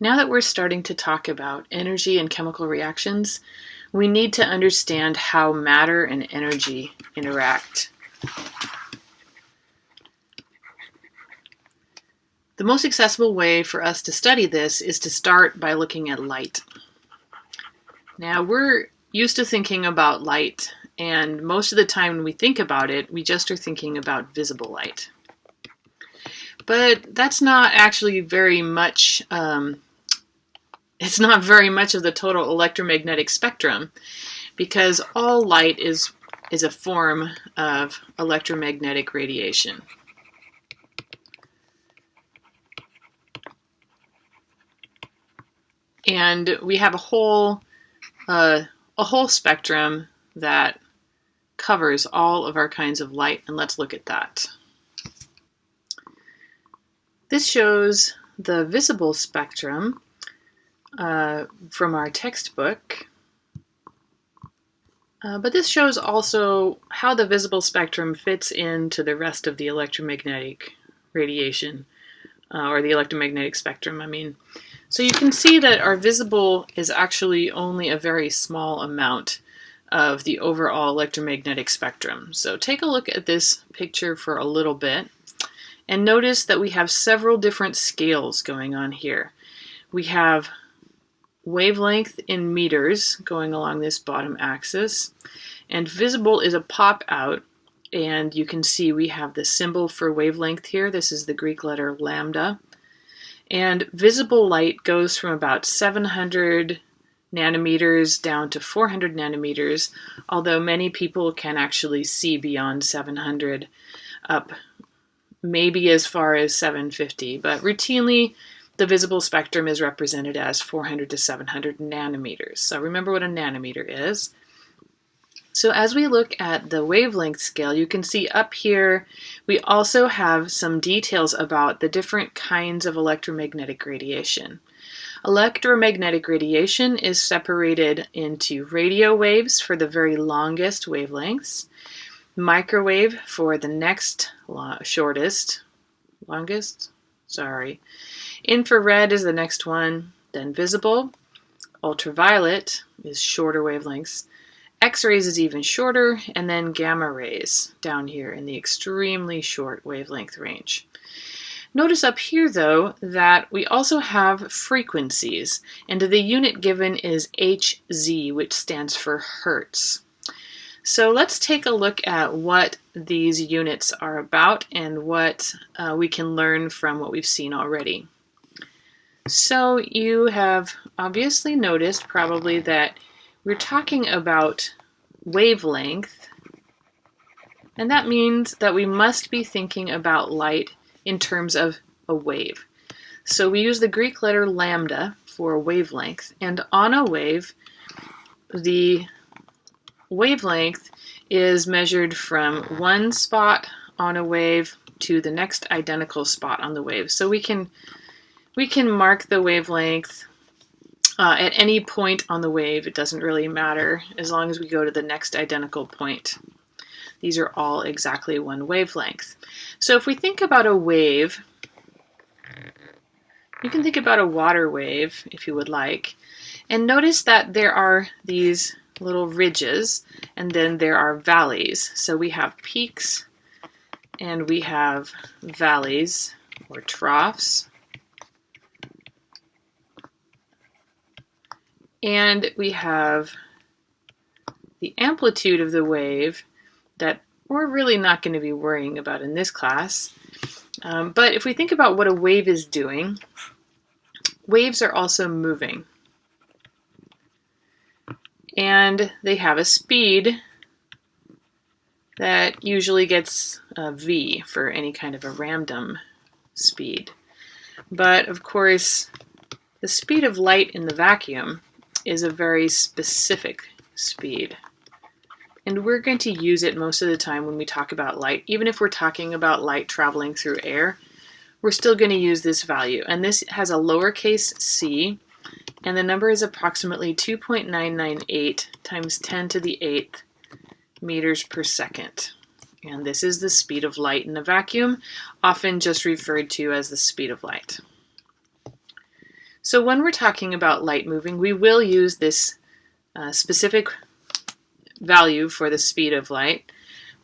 Now that we're starting to talk about energy and chemical reactions, we need to understand how matter and energy interact. The most accessible way for us to study this is to start by looking at light. Now, we're used to thinking about light, and most of the time when we think about it, we just are thinking about visible light. But that's not actually very much, it's not very much of the total electromagnetic spectrum, because all light is a form of electromagnetic radiation. And we have a whole spectrum that covers all of our kinds of light, and let's look at that. This shows the visible spectrum from our textbook, but this shows also how the visible spectrum fits into the rest of the electromagnetic radiation, or the electromagnetic spectrum, I mean. So you can see that our visible is actually only a very small amount of the overall electromagnetic spectrum. So take a look at this picture for a little bit and notice that we have several different scales going on here. We have wavelength in meters going along this bottom axis, and visible is a pop out, and you can see we have the symbol for wavelength here. This is the Greek letter lambda. And visible light goes from about 700 nanometers down to 400 nanometers, although many people can actually see beyond 700 up maybe as far as 750. But routinely, the visible spectrum is represented as 400 to 700 nanometers. So remember what a nanometer is. So as we look at the wavelength scale, you can see up here we also have some details about the different kinds of electromagnetic radiation. Electromagnetic radiation is separated into radio waves for the very longest wavelengths, microwave for the next infrared is the next one, then visible, ultraviolet is shorter wavelengths, X-rays is even shorter, and then gamma rays down here in the extremely short wavelength range. Notice up here, though, that we also have frequencies, and the unit given is Hz, which stands for hertz. So let's take a look at what these units are about and what we can learn from what we've seen already. So you have obviously noticed probably that we're talking about wavelength, and that means that we must be thinking about light in terms of a wave. So we use the Greek letter lambda for wavelength, and on a wave, the wavelength is measured from one spot on a wave to the next identical spot on the wave. So we can mark the wavelength at any point on the wave. It doesn't really matter as long as we go to the next identical point. These are all exactly one wavelength. So if we think about a wave, you can think about a water wave if you would like, and notice that there are these little ridges and then there are valleys. So we have peaks and we have valleys or troughs. And we have the amplitude of the wave that we're really not going to be worrying about in this class. But if we think about what a wave is doing, waves are also moving. And they have a speed that usually gets a v for any kind of a random speed. But of course, the speed of light in the vacuum is a very specific speed. And we're going to use it most of the time when we talk about light. Even if we're talking about light traveling through air, we're still going to use this value. And this has a lowercase c, and the number is approximately 2.998 times 10 to the 8th meters per second. And this is the speed of light in a vacuum, often just referred to as the speed of light. So when we're talking about light moving, we will use this specific value for the speed of light,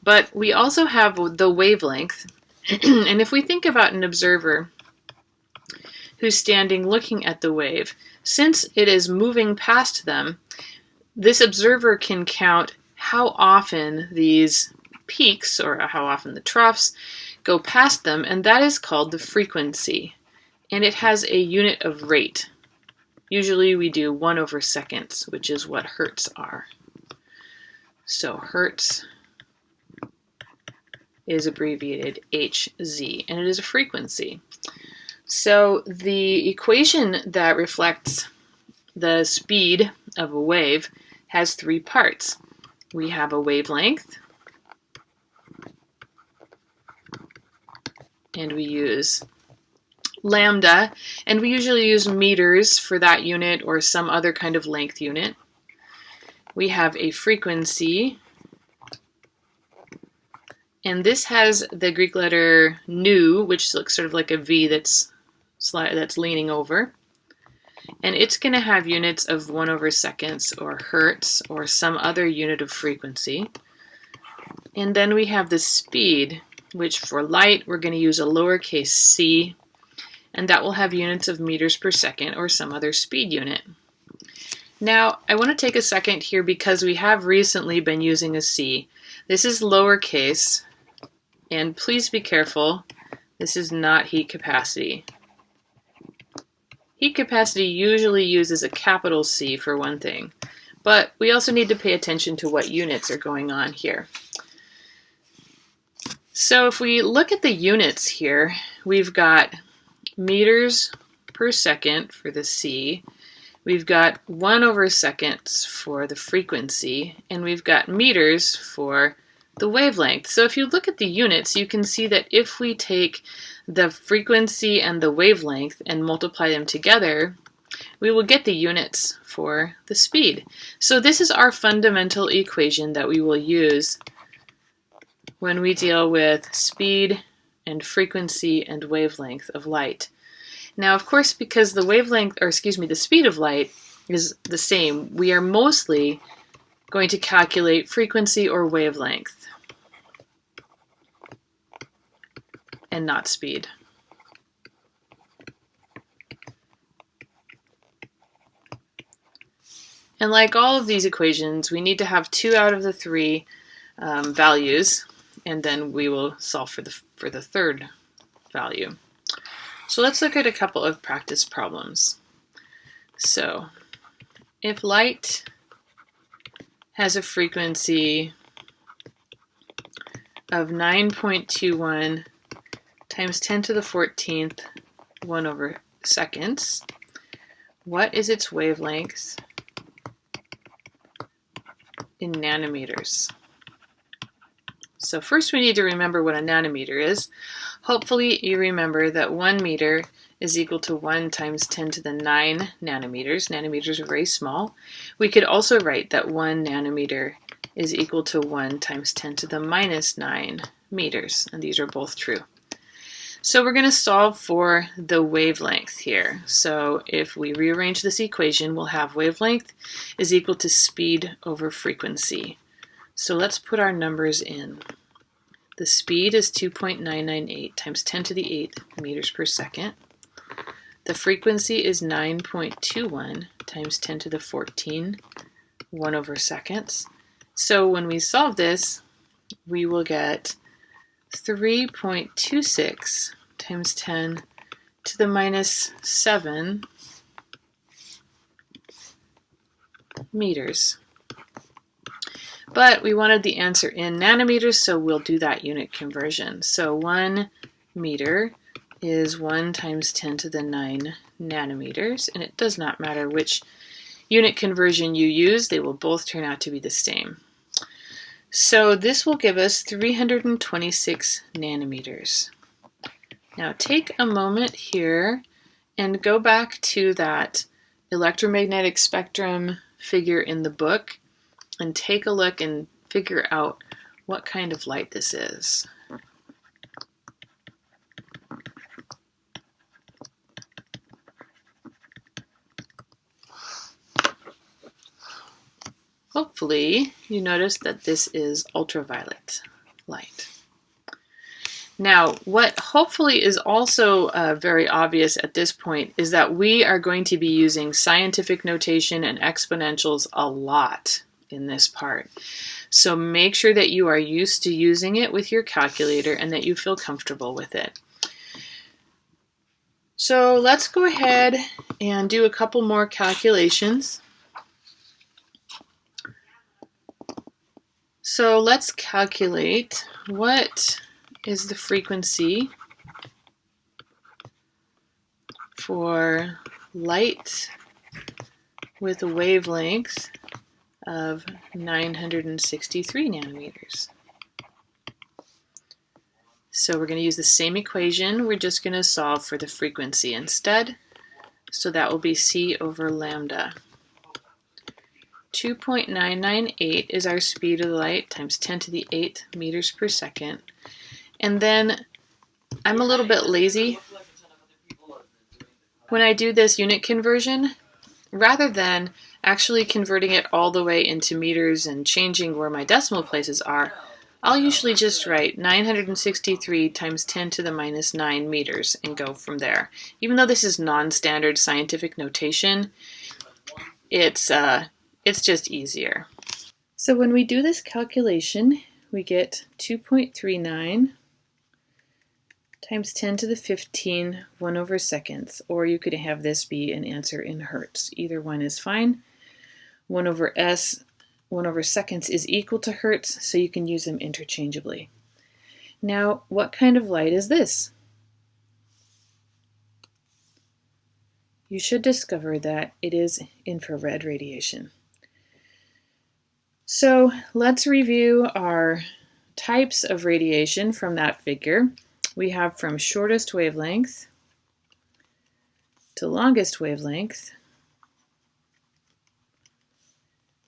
but we also have the wavelength. And if we think about an observer who's standing looking at the wave, since it is moving past them, this observer can count how often these peaks, or how often the troughs, go past them, and that is called the frequency. And it has a unit of rate. Usually we do 1/seconds, which is what hertz are. So hertz is abbreviated Hz, and it is a frequency. So the equation that reflects the speed of a wave has three parts. We have a wavelength, and we use lambda, and we usually use meters for that unit or some other kind of length unit. We have a frequency, and this has the Greek letter nu, which looks sort of like a V that's leaning over. And it's going to have units of 1/seconds or hertz or some other unit of frequency. And then we have the speed, which for light we're going to use a lowercase c, and that will have units of meters per second or some other speed unit. Now, I want to take a second here because we have recently been using a c. This is lowercase, and please be careful, this is not heat capacity. Heat capacity usually uses a capital C for one thing, but we also need to pay attention to what units are going on here. So if we look at the units here, we've got meters per second for the C, we've got 1/seconds for the frequency, and we've got meters for the wavelength. So if you look at the units, you can see that if we take the frequency and the wavelength and multiply them together, we will get the units for the speed. So this is our fundamental equation that we will use when we deal with speed and frequency and wavelength of light. Now, of course, because the the speed of light is the same, we are mostly going to calculate frequency or wavelength and not speed. And like all of these equations, we need to have 2 out of the 3 values, and then we will solve for the third value. So let's look at a couple of practice problems. So if light has a frequency of 9.21 times 10 to the 14th 1/seconds, what is its wavelength in nanometers? So first we need to remember what a nanometer is. Hopefully you remember that 1 meter is equal to 1 times 10 to the 9 nanometers. Nanometers are very small. We could also write that 1 nanometer is equal to 1 times 10 to the minus 9 meters, and these are both true. So we're going to solve for the wavelength here. So if we rearrange this equation, we'll have wavelength is equal to speed over frequency. So let's put our numbers in. The speed is 2.998 times 10 to the 8 meters per second. The frequency is 9.21 times 10 to the 14 1/seconds. So when we solve this, we will get 3.26 times 10 to the minus 7 meters. But we wanted the answer in nanometers, so we'll do that unit conversion. So 1 meter is 1 times 10 to the 9 nanometers, and it does not matter which unit conversion you use, they will both turn out to be the same. So this will give us 326 nanometers. Now take a moment here and go back to that electromagnetic spectrum figure in the book and take a look and figure out what kind of light this is. hopefully you notice that this is ultraviolet light. Now, what hopefully is also very obvious at this point is that we are going to be using scientific notation and exponentials a lot in this part. So make sure that you are used to using it with your calculator and that you feel comfortable with it. So let's go ahead and do a couple more calculations. So let's calculate what is the frequency for light with a wavelength of 963 nanometers. So we're going to use the same equation. We're just going to solve for the frequency instead. So that will be c over lambda. 2.998 is our speed of light times 10 to the 8 meters per second. And then I'm a little bit lazy. When I do this unit conversion, rather than actually converting it all the way into meters and changing where my decimal places are, I'll usually just write 963 times 10 to the minus 9 meters and go from there. Even though this is non-standard scientific notation, it's just easier. So when we do this calculation, we get 2.39 times 10 to the 15, 1 over seconds, or you could have this be an answer in hertz. Either one is fine. 1 over s, 1 over seconds is equal to hertz, so you can use them interchangeably. Now, what kind of light is this? You should discover that it is infrared radiation. So let's review our types of radiation from that figure. We have from shortest wavelength to longest wavelength.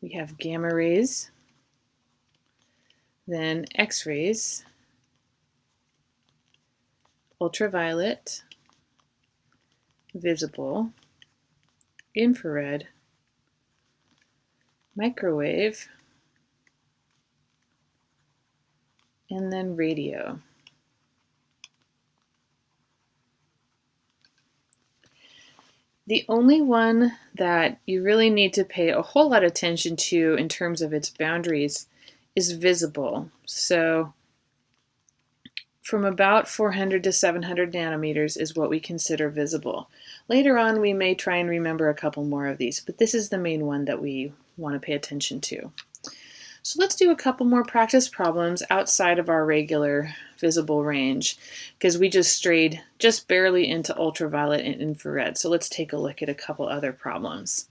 We have gamma rays, then X-rays, ultraviolet, visible, infrared, microwave, and then radio. The only one that you really need to pay a whole lot of attention to in terms of its boundaries is visible. So from about 400 to 700 nanometers is what we consider visible. Later on, we may try and remember a couple more of these, but this is the main one that we want to pay attention to. So let's do a couple more practice problems outside of our regular visible range, because we just strayed just barely into ultraviolet and infrared. So let's take a look at a couple other problems.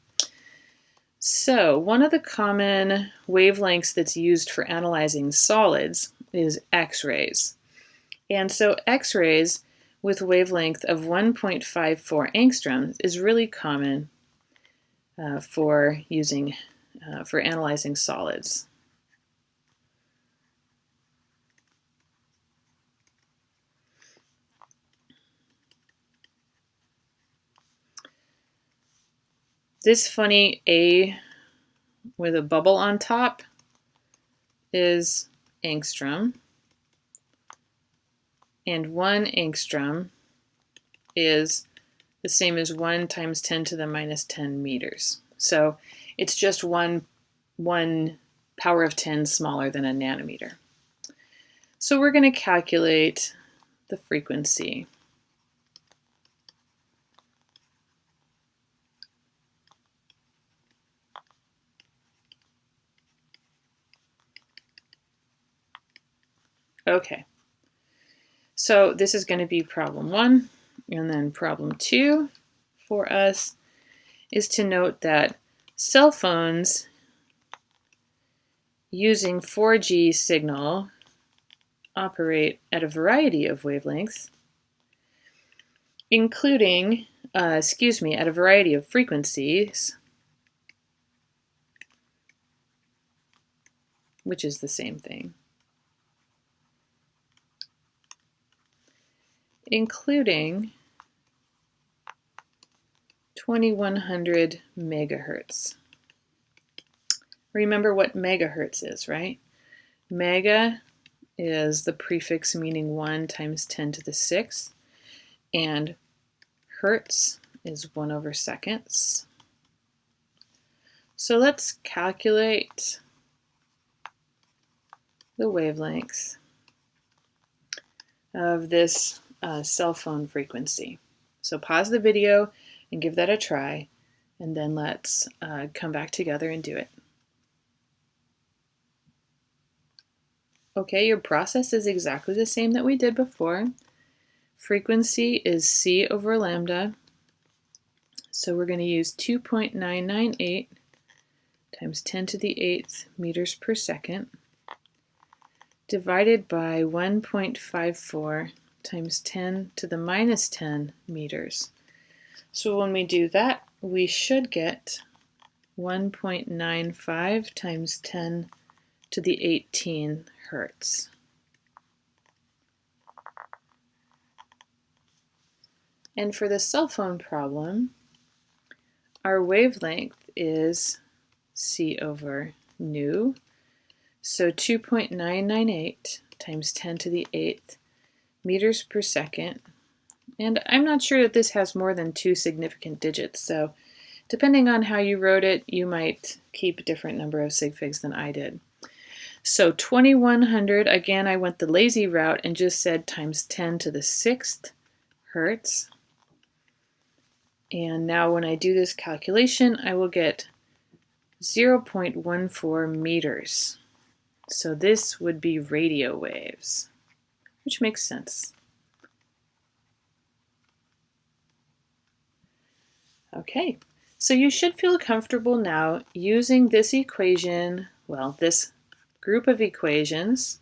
So one of the common wavelengths that's used for analyzing solids is X-rays. And so X-rays with a wavelength of 1.54 angstroms is really common for analyzing solids. This funny A with a bubble on top is angstrom, and 1 angstrom is the same as 1 times 10 to the minus 10 meters. So it's just one power of 10 smaller than a nanometer. So we're going to calculate the frequency. Okay, so this is going to be problem 1, and then problem 2 for us is to note that cell phones using 4G signal operate at a variety of wavelengths, including, at a variety of frequencies, which is the same thing, including 2100 megahertz. Remember what megahertz is, right? Mega is the prefix meaning 1 times 10 to the 6th, and hertz is 1 over seconds. So let's calculate the wavelength of this cell phone frequency. So pause the video and give that a try, and then let's come back together and do it. Okay, your process is exactly the same that we did before. Frequency is c over lambda, so we're going to use 2.998 times 10 to the 8th meters per second divided by 1.54 times 10 to the minus 10 meters. So when we do that, we should get 1.95 times 10 to the 18 hertz. And for the cell phone problem, our wavelength is c over nu. So 2.998 times 10 to the 8th meters per second. And I'm not sure that this has more than 2 significant digits, so depending on how you wrote it, you might keep a different number of sig figs than I did. So 2100, again, I went the lazy route and just said times 10 to the 6th hertz. And now when I do this calculation, I will get 0.14 meters. So this would be radio waves, which makes sense. Okay, so you should feel comfortable now using this equation, well, this group of equations.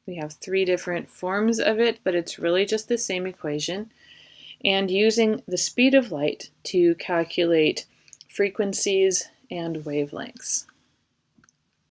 We have 3 different forms of it, but it's really just the same equation. And using the speed of light to calculate frequencies and wavelengths.